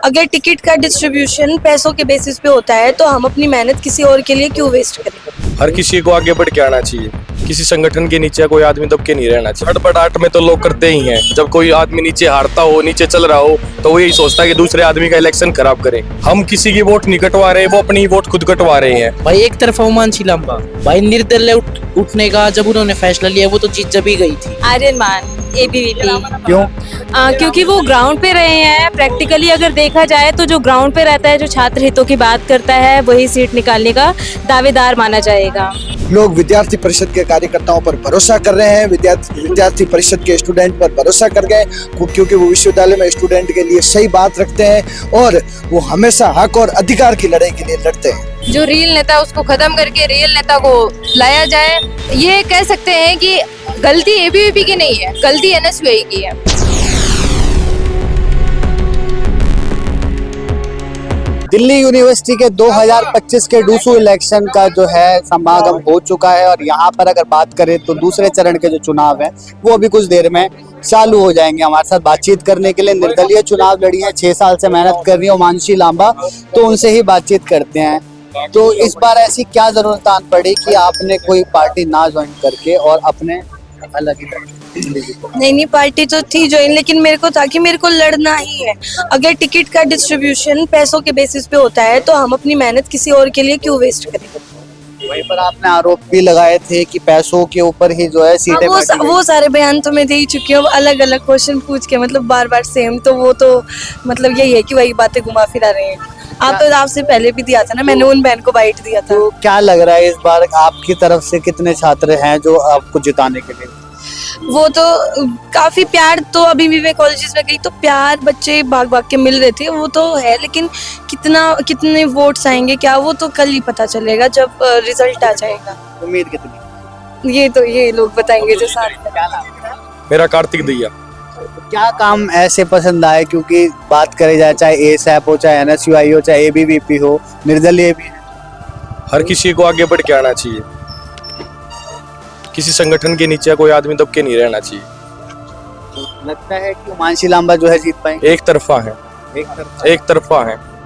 अगर टिकट का डिस्ट्रीब्यूशन पैसों के बेसिस पे होता है तो हम अपनी मेहनत किसी और के लिए क्यों वेस्ट करें। हर किसी को आगे बढ़ के आना चाहिए, किसी संगठन के नीचे कोई आदमी दब के नहीं रहना चाहिए। हड़बड़ाहट में तो लोग करते ही हैं, जब कोई आदमी नीचे हारता हो, नीचे चल रहा हो, तो वो यही सोचता है कि दूसरे आदमी का इलेक्शन खराब करे। हम किसी की वोट नहीं कटवा रहे, वो अपनी वोट खुद कटवा रहे हैं। भाई एक तरफा उमांशी लांबा भाई निर्दलीय उठने का जब उन्होंने फैसला लिया वो तो जीत जब ही गई थी। आर्यन मान ABVP क्यों? क्योंकि वो ग्राउंड पे रहे हैं। प्रैक्टिकली अगर देखा जाए तो जो ग्राउंड पे रहता है, जो छात्र हितों की बात करता है, वही सीट निकालने का दावेदार माना जाएगा। लोग विद्यार्थी परिषद के कार्यकर्ताओं पर भरोसा कर रहे हैं, विद्यार्थी परिषद के स्टूडेंट पर भरोसा कर गए, क्योंकि वो विश्वविद्यालय में स्टूडेंट के लिए सही बात रखते हैं और वो हमेशा हक और अधिकार की लड़ाई के लिए लड़ते हैं। जो रियल नेता उसको खत्म करके रियल नेता को लाया जाए। ये कह सकते हैं कि गलती ABVP की नहीं है, गलती NSUI की है। दिल्ली यूनिवर्सिटी के 2025 के डूसू इलेक्शन का जो है समागम हो चुका है और यहाँ पर अगर बात करें तो दूसरे चरण के जो चुनाव हैं वो अभी कुछ देर में चालू हो जाएंगे। हमारे साथ बातचीत करने के लिए निर्दलीय चुनाव लड़ी है, 6 साल से मेहनत कर रही है उमांशी लांबा, तो उनसे ही बातचीत करते हैं। तो इस बार ऐसी क्या जरूरत आन पड़ी कि आपने कोई पार्टी ना ज्वाइन करके और अपने अलग ही नहीं, पार्टी तो थी ज्वाइन, लेकिन मेरे को था कि मेरे को लड़ना ही है। अगर टिकट का डिस्ट्रीब्यूशन पैसों के बेसिस पे होता है तो हम अपनी मेहनत किसी और के लिए क्यों वेस्ट करें। वहीं पर आपने आरोप भी लगाए थे कि पैसों के ऊपर ही जो है सीटें वो सारे बयान तो मैं दे ही चुकी हूँ, अलग अलग क्वेश्चन पूछ के, मतलब बार बार सेम। तो वो तो मतलब यही है कि वही बातें घुमा फिरा रहे हैं। आपसे पहले भी दिया था ना मैंने, उन बहन को बाइट दिया था। तो क्या लग रहा है इस बार आपकी तरफ से कितने छात्र हैं जो आपको जिताने के लिए? वो तो काफी प्यार, तो अभी भी मैं कॉलेजेस में गई तो प्यार बच्चे भाग भाग के मिल रहे थे, वो तो है। लेकिन कितने वोट्स आएंगे क्या, वो तो कल ही पता चलेगा जब रिजल्ट आ जाएगा। उम्मीद कितनी? ये लोग बताएंगे जो साथ में। मेरा कार्तिक दैया। क्या काम ऐसे पसंद आए, क्योंकि बात करी जाए चाहे ASAP हो, चाहे NSUI हो, चाहे ABVP हो, निर्दलीय भी? हर किसी को आगे बढ़ के आना चाहिए, किसी संगठन के नीचे कोई आदमी दब के नहीं रहना चाहिए। लगता है कि उमांशी लांबा जो है जीत पाएंगे? एक तरफा है।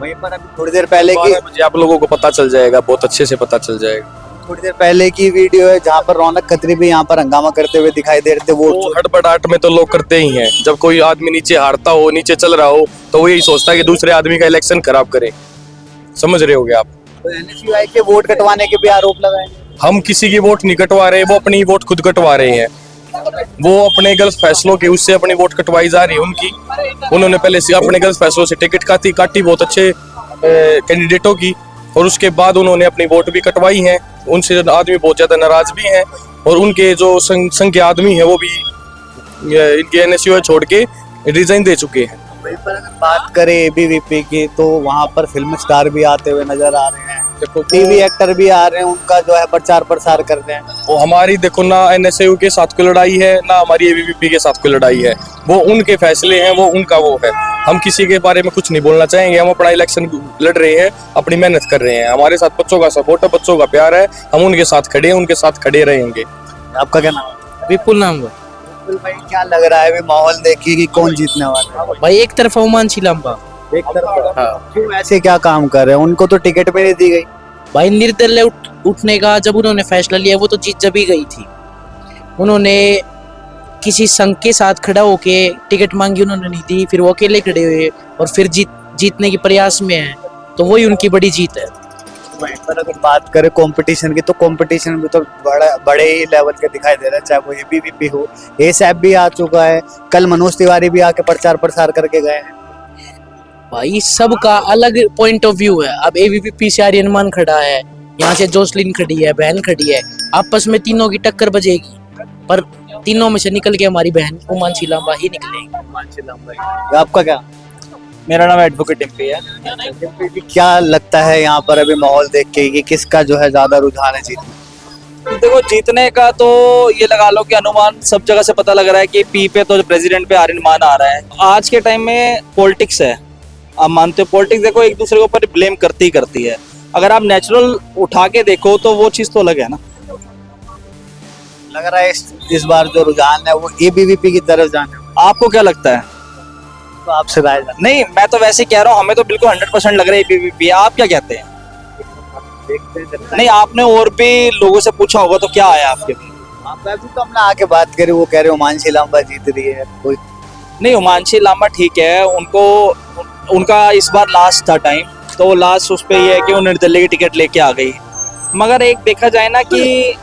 वहीं पर अभी थोड़ी देर पहले की आप लोगों को पता चल जाएगा, बहुत अच्छे से पता चल जाएगा। थोड़ी देर पहले की वीडियो है जहाँ पर रौनक खत्री भी यहाँ पर हंगामा करते हुए दिखाई दे रहे थे। वो हड़बड़ाहट में तो लोग करते ही हैं, जब कोई आदमी नीचे हारता हो, नीचे चल रहा हो, तो वो यही सोचता है कि दूसरे आदमी का इलेक्शन खराब करे। समझ रहे होगे आप? तो NSUI के वोट कटवाने के भी आरोप लगाए। हम किसी की वोट नहीं कटवा रहे, वो अपनी वोट खुद कटवा रहे हैं। वो अपने गलत फैसलों के उससे अपनी वोट कटवाई जा रही है उनकी। उन्होंने पहले से अपने गलत फैसलों से टिकट काटी बहुत अच्छे कैंडिडेटों की, और उसके बाद उन्होंने अपनी वोट भी कटवाई है। उनसे आदमी बहुत ज्यादा नाराज भी हैं, और उनके जो संघ के आदमी हैं वो भी इनके NSUI छोड़ के रिजाइन दे चुके हैं। वहीं पर अगर बात करें ABVP की तो वहाँ पर फिल्म स्टार भी आते हुए नजर आ रहे हैं, देखो TV एक्टर भी आ रहे हैं, उनका जो है प्रचार प्रसार कर रहे हैं। वो हमारी देखो ना NSUI के साथ कोई लड़ाई है, ना हमारी ABVP के साथ कोई लड़ाई है। वो उनके फैसले हैं, वो उनका वो है। हम किसी के बारे में कुछ नहीं बोलना चाहेंगे। हम अपना इलेक्शन लड़ रहे हैं, अपनी मेहनत कर रहे हैं। हमारे साथ बच्चों का सपोर्ट है, बच्चों का प्यार है, हम उनके साथ खड़े हैं, उनके साथ खड़े रहेंगे। आपका क्या नाम है? विपुल नाम है भाई। क्या लग रहा है माहौल देखिए कि कौन जीतने वाला है? भाई एक तरफा उमांशी लांबा। एक तरफ? हाँ। क्यों ऐसे क्या काम कर रहे हैं? उनको तो टिकट भी नहीं दी गई। भाई निर्दलीय उठने का जब उन्होंने फैसला लिया वो तो जीत जब ही गई थी। उन्होंने किसी संघ के साथ खड़ा होके टिकट मांगी, उन्होंने नहीं दी, फिर वो अकेले खड़े हुए और फिर जीतने के प्रयास में है, तो वही उनकी बड़ी जीत है। पर अगर बात करें कंपटीशन की तो कंपटीशन भी तो बड़े ही लेवल के दिखाई दे रहा है, चाहे वो ABVP हो, ASAP भी आ चुका है, कल मनोज तिवारी भी आके प्रचार प्रसार करके गए हैं। भाई सबका अलग पॉइंट ऑफ व्यू है। अब ABVP से आर्यन मान खड़ा है, यहाँ से जोसलिन खड़ी है, बहन खड़ी है, आपस में तीनों की टक्कर बजेगी, पर तीनों में से निकल के हमारी बहन उमांशी लांबा ही निकलेगी। आपका क्या? मेरा नाम एडवोकेट टिम्पी है। क्या लगता है यहाँ पर अभी माहौल देख के कि किसका जो है ज्यादा रुझान है जीतने? देखो जीतने का तो ये लगा लो कि अनुमान सब जगह से पता लग रहा है कि P पे तो प्रेसिडेंट पे आर्यन मान आ रहा है। आज के टाइम में पॉलिटिक्स है, आप मानते हो? पॉलिटिक्स देखो एक दूसरे के ऊपर ब्लेम करती है। अगर आप नेचुरल उठा के देखो तो वो चीज तो अलग है ना। लग रहा है इस बार जो रुझान है वो ABVP की तरफ जाने। आपको क्या लगता है? तो आपसे राय जानना। नहीं, मैं तो वैसे कह रहा हूँ, हमें तो बिल्कुल 100% लग रहा है एबीवीपी। आप क्या कहते हैं? नहीं, आपने और भी लोगों से पूछा होगा तो क्या आया आपके में? आप अभी तो हमने आके बात करी, वो कह रहे हो मानसी लांबा जीत रही है कोई। नहीं, हिमांशी लांबा ठीक है, उनका इस बार लास्ट था टाइम, तो लास्ट उस पे ये है कि वो निर्दलीय की टिकट लेके आ गई। मगर एक देखा जाए ना कि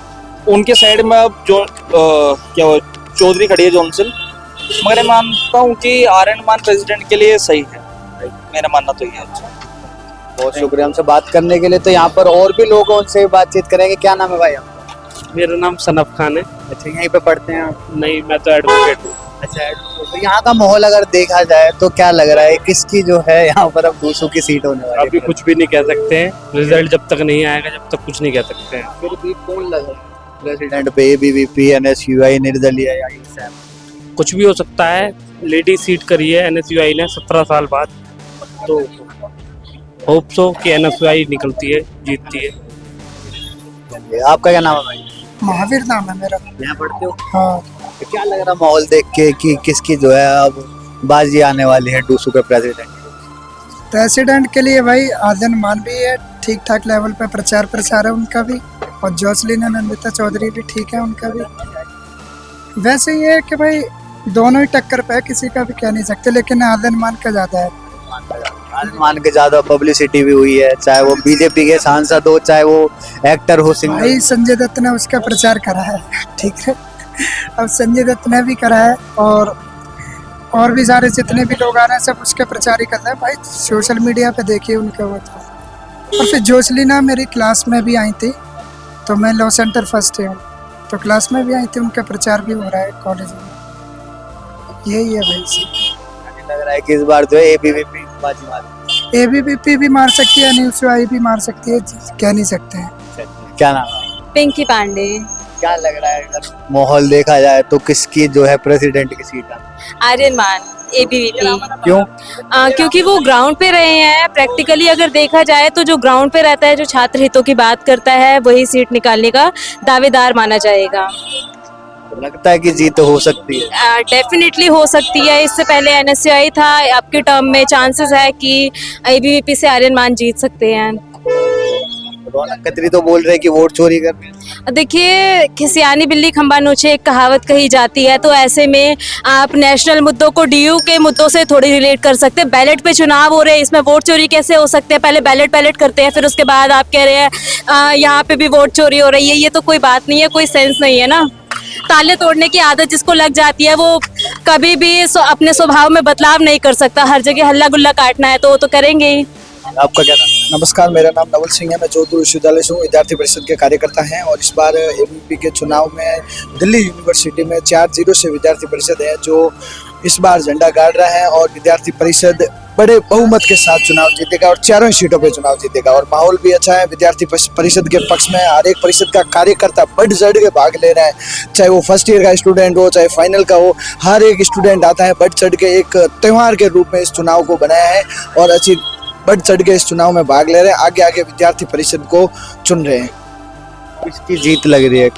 उनके साइड में अब जो क्या वो चौधरी खड़ी है जॉनसन, मगर मैं मानता हूँ कि आर्यन मान प्रेसिडेंट के लिए सही है, मेरा मानना तो ये है। बहुत शुक्रिया हमसे बात करने के लिए। तो यहाँ पर और भी लोग हैं, उनसे बातचीत करेंगे। क्या नाम है भाई आपका? मेरा नाम सनफ खान है। अच्छा, यहीं पे पढ़ते हैं आप? नहीं, मैं तो एडवोकेट हूँ। अच्छा, तो यहाँ का माहौल अगर देखा जाए तो क्या लग रहा है, किसकी जो है यहाँ पर अब दूसरों की सीट होने वाली है? अभी कुछ भी नहीं कह सकते हैं, रिजल्ट जब तक नहीं आएगा जब तक कुछ नहीं कह सकते हैं। फिर भी कौन लग रहा है प्रेसिडेंट पे? एबीवीपी, एनएसयूआई, निर्दलीय या ईएसएफ? कुछ भी हो सकता है। लेडी सीट करी है एनएसयूआई ने 17 साल बाद, तो होप सो कि एनएसयूआई निकलती है, जीतती है। आपका क्या नाम है भाई? महावीर नाम है मेरा। यहाँ पढ़ते हो? हाँ। तो क्या लग रहा माहौल देख के कि किसकी जो है अब बाजी आने वाली है डूसू के प्रेसिडेंट के लिए भाई आर्यन मान भी है, ठीक ठाक लेवल पे प्रचार प्रसार है उनका भी, और जोसलीन नंदिता चौधरी भी ठीक है उनका भी। वैसे ये है कि भाई दोनों ही टक्कर पे है, किसी का भी कह नहीं सकते, लेकिन आर्यन मान का ज्यादा है। मान के ज्यादा पब्लिसिटी भी हुई है, चाहे वो बीजेपी के सांसद हो, चाहे वो एक्टर हो, सिंगर। भाई संजय दत्त ने उसका प्रचार करा है, ठीक है। अब संजय दत्त ने भी करा है, और भी सारे जितने भी लोग आ रहे हैं सब उसके प्रचार ही कर रहे हैं भाई। सोशल मीडिया पे देखिए उनका वो था। और फिर जोसलीना मेरी क्लास में भी आई थी, तो मैं लॉ सेंटर फर्स्ट हूँ, तो क्लास में भी आई थी, उनका प्रचार भी हो रहा है कॉलेज में। यही है भाई। लग रहा है कि इस बार जो है एबीवीपी बाजी मार, एबीवीपी भी मार सकती है, एनएसयूआई भी मार सकती है, कह नहीं सकते हैं। क्या नाम है? पिंकी पांडे। क्या लग रहा है अगर माहौल देखा जाए तो किसकी जो है प्रेसिडेंट की सीट आती? आर्यन मान, एबीवीपी। क्यों? क्योंकि वो ग्राउंड पे रहे हैं। प्रैक्टिकली अगर देखा जाए तो जो ग्राउंड पे रहता है, जो छात्र हितों की बात करता है, वही सीट निकालने का दावेदार माना जाएगा। लगता है कि जीत हो सकती है? डेफिनेटली हो सकती है। इससे पहले एनएसयूआई था, आपके टर्म में चांसेस है कि एबीवीपी से आर्यन मान जीत सकते हैं। रौनक खत्री तो बोल रहे कि वोट चोरी कर रहे हैं। देखिए, खिसियानी बिल्ली खंबा नोचे एक कहावत कही जाती है, तो ऐसे में आप नेशनल मुद्दों को डीयू के मुद्दों से थोड़ी रिलेट कर सकते हैं। बैलेट पे चुनाव हो रहे हैं, इसमें वोट चोरी कैसे हो सकते हैं? पहले बैलेट करते हैं, फिर उसके बाद आप कह रहे हैं यहाँ पे भी वोट चोरी हो रही है। ये तो कोई बात नहीं है, कोई सेंस नहीं है ना। ताले तोड़ने की आदत जिसको लग जाती है वो कभी भी अपने स्वभाव में बदलाव नहीं कर सकता। हर जगह हल्ला गुल्ला काटना है तो वो तो करेंगे ही। आपका क्या नाम? नमस्कार, मेरा नाम नवल सिंह है। मैं जोधपुर विश्वविद्यालय से हूँ, विद्यार्थी परिषद के कार्यकर्ता हैं। और इस बार एबीवीपी के चुनाव में दिल्ली यूनिवर्सिटी में 4-0 से विद्यार्थी परिषद है जो इस बार झंडा गाड़ रहा है, और विद्यार्थी परिषद बड़े बहुमत के साथ चुनाव जीतेगा और चारों सीटों पे चुनाव जीतेगा। और माहौल भी अच्छा है विद्यार्थी परिषद के पक्ष में। हर एक परिषद का कार्यकर्ता बढ़ चढ़ के भाग ले रहा है, चाहे वो फर्स्ट ईयर का स्टूडेंट हो, चाहे फाइनल का हो। हर एक स्टूडेंट आता है, बढ़ चढ़ के एक त्यौहार के रूप में इस चुनाव को बनाया है, और अच्छी बढ़ चढ़ के इस चुनाव में भाग ले रहे हैं। आगे आगे विद्यार्थी परिषद को चुन रहे हैं। किसकी जीत लग रही है?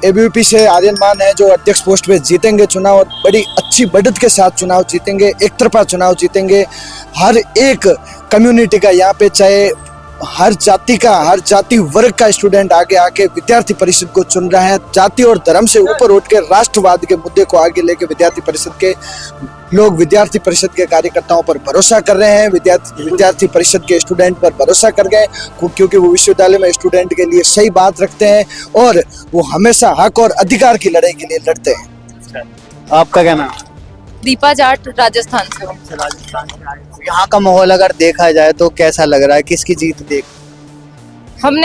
एबीवीपी से आर्यन मान है जो अध्यक्ष पोस्ट पे जीतेंगे चुनाव, और बड़ी अच्छी बढ़त के साथ चुनाव जीतेंगे, एक तरफा चुनाव जीतेंगे। हर एक कम्युनिटी का यहाँ पे, चाहे हर जाति वर्ग का स्टूडेंट आगे आके विद्यार्थी परिषद को चुन रहा है। जाति और धर्म से ऊपर उठ के राष्ट्रवाद के मुद्दे को आगे लेके विद्यार्थी परिषद के लोग विद्यार्थी परिषद के कार्यकर्ताओं पर भरोसा कर रहे हैं, विद्यार्थी परिषद के स्टूडेंट पर भरोसा कर गए, क्योंकि वो विश्वविद्यालय में स्टूडेंट के लिए सही बात रखते हैं, और वो हमेशा हक और अधिकार की लड़ाई के लिए लड़ते हैं। आपका क्या नाम? दीपा जाट, राजस्थान से हूँ। यहाँ का माहौल अगर देखा जाए तो कैसा लग रहा है, किसकी जीत देख? हम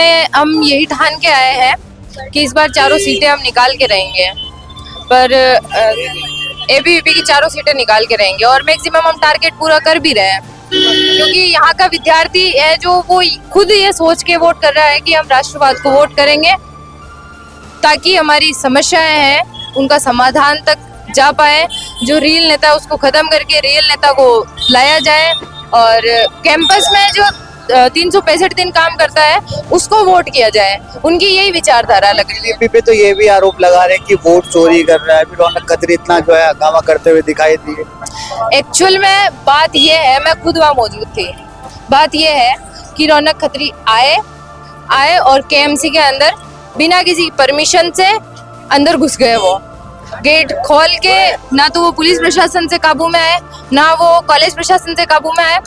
यही ठान के आए हैं कि इस बार चारों सीटें हम निकाल के रहेंगे, पर एबीवीपी की चारों सीटें निकाल के रहेंगे, और मैक्सिमम हम टारगेट पूरा कर भी रहे हैं। क्योंकि यहाँ का विद्यार्थी है जो वो खुद ये सोच के वोट कर रहा है कि हम राष्ट्रवाद को वोट करेंगे, ताकि हमारी समस्याएं हैं उनका समाधान तक जा पाए। जो रियल नेता उसको खत्म करके रियल नेता को लाया जाए, और कैंपस में जो 365 दिन काम करता है उसको वोट किया जाए, उनकी यही विचारधारा लग रही है। बीजेपी पे तो ये भी आरोप लगा रहे हैं कि वोट चोरी कर रहा है, फिर रौनक खत्री इतना जो है हंगामा करते हुए दिखाई दिए। एक्चुअल में बात ये है, मैं खुद वहाँ मौजूद थी, बात ये है कि रौनक खत्री आए और केएमसी के अंदर बिना किसी परमिशन से अंदर घुस गए। वो गेट खोल के ना तो वो पुलिस प्रशासन से काबू में आए, ना वो कॉलेज प्रशासन से काबू में आए,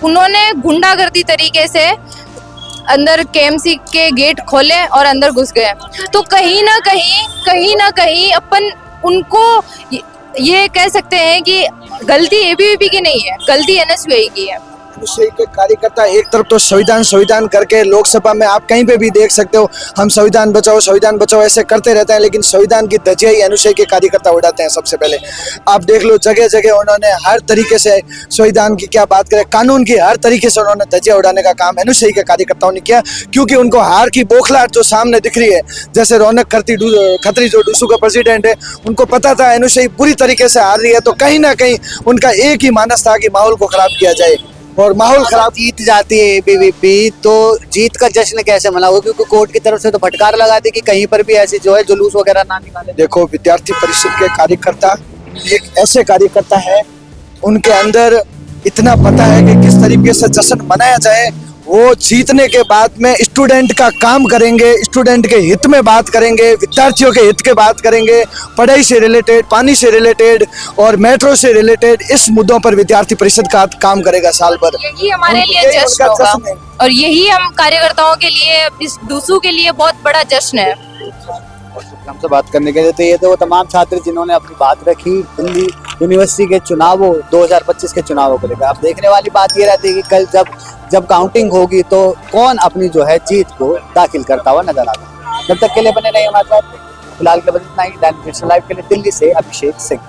उन्होंने गुंडागर्दी तरीके से अंदर केएमसी के गेट खोले और अंदर घुस गए। तो कहीं ना कहीं अपन उनको ये कह सकते हैं कि गलती एबीवीपी की नहीं है, गलती एनएसयूआई की है। एनएसयूआई के कार्यकर्ता एक तरफ तो संविधान करके लोकसभा में आप कहीं पे भी देख सकते हो, हम संविधान बचाओ ऐसे करते रहते हैं, लेकिन संविधान की धज्जियां ही एनएसयूआई के कार्यकर्ता उड़ाते हैं। सबसे पहले आप देख लो, जगह जगह उन्होंने हर तरीके से संविधान की क्या बात करें, कानून की हर तरीके से उन्होंने धज्जियां उड़ाने का काम एनएसयूआई के कार्यकर्ताओं ने किया, क्योंकि उनको हार की बौखलाहट जो सामने दिख रही है। जैसे रौनक खत्री जो डूसू का प्रेसिडेंट है, उनको पता था एनएसयूआई पूरी तरीके से हार रही है, तो कहीं ना कहीं उनका एक ही मानस था कि माहौल को खराब किया जाए, और माहौल खराब। जीत जाती है एबीवीपी तो जीत का जश्न कैसे मनाओगे, क्योंकि कोर्ट की तरफ से तो फटकार लगा दी कि कहीं पर भी ऐसे जो है जुलूस वगैरह ना निकाले। देखो, विद्यार्थी परिषद के कार्यकर्ता एक ऐसे कार्यकर्ता है, उनके अंदर इतना पता है कि किस तरीके से जश्न मनाया जाए। वो जीतने के बाद में स्टूडेंट का काम करेंगे, स्टूडेंट के हित में बात करेंगे, विद्यार्थियों के हित के बात करेंगे, पढ़ाई से रिलेटेड, पानी से रिलेटेड और मेट्रो से रिलेटेड इस मुद्दों पर विद्यार्थी परिषद का काम करेगा साल भर। यही हमारे लिए जश्न होगा और यही हम कार्यकर्ताओं के लिए, इस डूसू के लिए बहुत बड़ा जश्न है। हमसे बात करने के लिए तो ये थे वो तमाम छात्र जिन्होंने अपनी बात रखी दिल्ली यूनिवर्सिटी के चुनावों 2025 के चुनावों को लेकर। अब देखने वाली बात ये रहती है कि कल जब काउंटिंग होगी तो कौन अपनी जो है जीत को दाखिल करता हुआ नजर आता है। जब तक के लिए बने रहिए हमारे साथ। फिलहाल के लिए इतना ही। दैनिक नेशनल लाइव के लिए दिल्ली से अभिषेक सिंह।